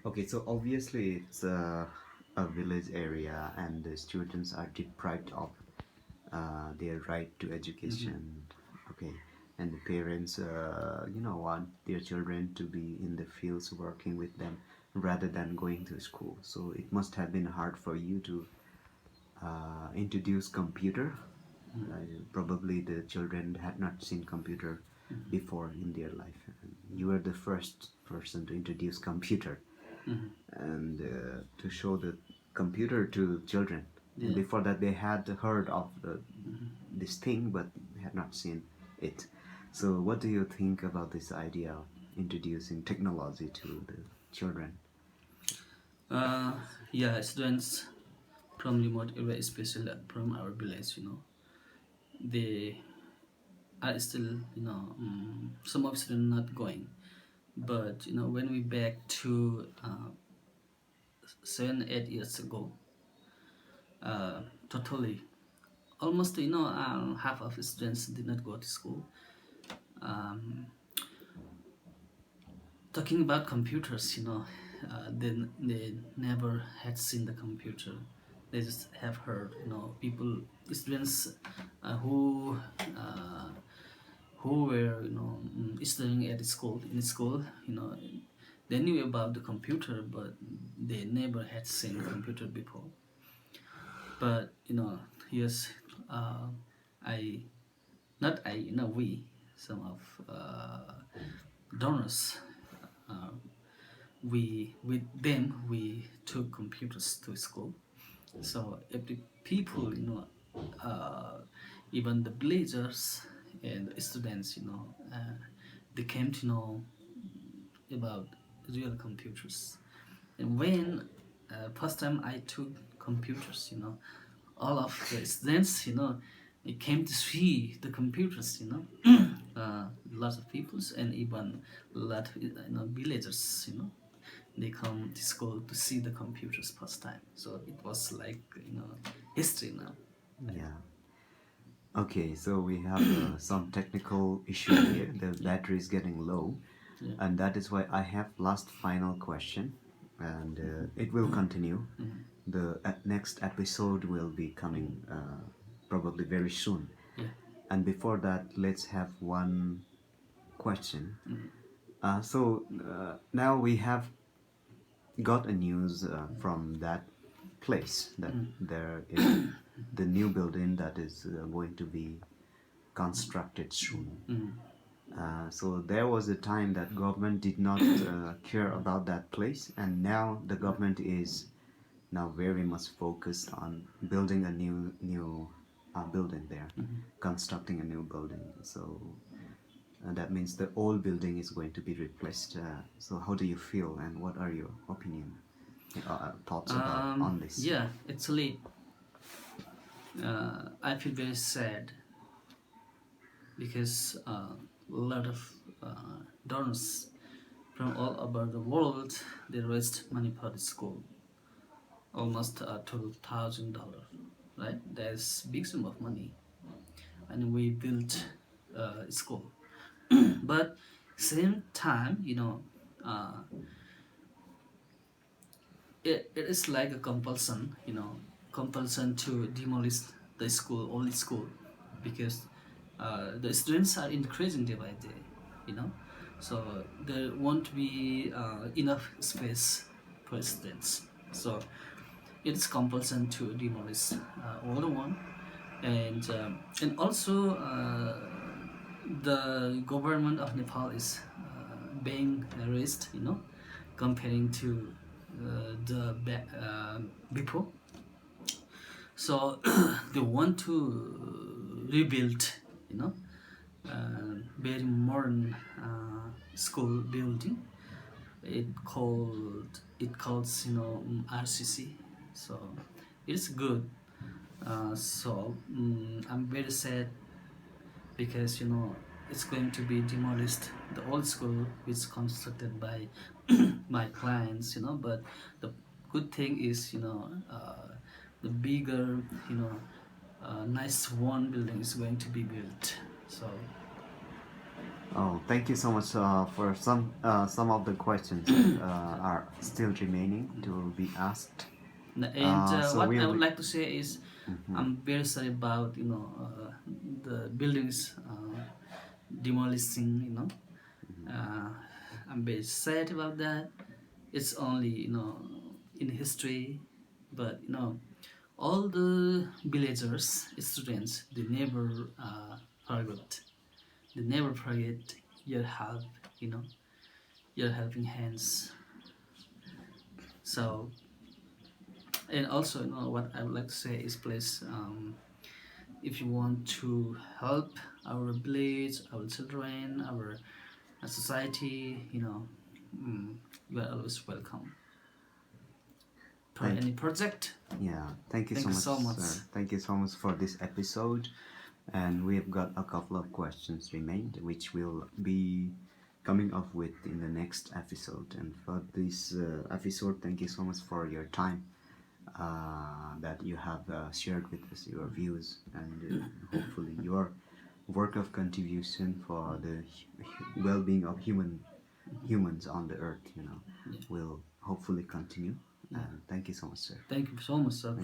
Okay, so obviously it's a village area, and the students are deprived of their right to Mm-hmm. education. Okay, and the parents, want their children to be in the fields working with them rather than going to school. So it must have been hard for you to introduce computer. Probably the children had not seen computer before in their life. And you were the first person to introduce computer Mm-hmm. and to show the computer to children. And Yeah. before that, they had heard of this thing, but had not seen it. So, what do you think about this idea of introducing technology to the children? Uh, yeah, students from remote area, especially from our village, they are still, some of students not going. But when we back to 7, 8 years ago, uh, totally, almost half of students did not go to school. Um, Talking about computers, they never had seen the computer. They just have heard, people, students uh, who were, studying at school, in school, they knew about the computer, but they never had seen computer before. But yes, uh, I, not I, we, some of donors, uh, we with them we took computers to school. So every people, uh, even the villagers and students, they came to know about real computers. And when first time I took computers, all of the students, it came to see the computers, lots of peoples, and even a lot of villagers, they come to school to see the computers first time. So it was like history now. Yeah. Okay, so we have some technical issue here. The battery is getting low, Yeah. and that is why I have last final question, and it will continue. The next episode will be coming probably very soon. Yeah. And before that, let's have one question. So now we have got a news from that place that there is the new building that is going to be constructed soon. So there was a time that government did not care about that place, and now the government is now very much focused on building a new building there, constructing a new building. So that means the old building is going to be replaced. So how do you feel, and what are your opinion, thoughts about on this? Yeah, actually, I feel very sad because a lot of donors from all over the world, they raised money for the school, almost $12,000, right? That's big sum of money, and we built a school. But same time, uh, it is like a compulsion, compulsion to demolish the school, old school, because the students are increasing day by day, you know, so there won't be enough space for students. So it's compulsion to demolish older one, and also the government of Nepal is being raised, comparing to before. So they want to rebuild, you know, very modern school building. It calls RCC. So it's good. I'm very sad because it's going to be demolished. The old school is constructed by my clients, but the good thing is the bigger, nice one building is going to be built. So Oh, thank you so much for some of the questions that are still remaining to be asked. And So what I we'll would be. like to say is, I'm very sorry about the buildings demolishing. Uh, I'm very sad about that. It's only in history, but all the villagers, students, they never forget. They never forget your help. You know, your helping hands. So, and also, what I would like to say is, please, if you want to help our village, our children, our society, you are always welcome for Thank any project. Yeah, thank you Thank so you much, so much. sir. Thank you so much for this episode. And we've got a couple of questions remained, which we'll be coming up with in the next episode. And for this episode, thank you so much for your time that you have shared with us your views and hopefully your work of contribution for the well-being of humans on the earth. Yeah. Will hopefully continue. Yeah. And thank you so much, sir. Thank you so much, sir, for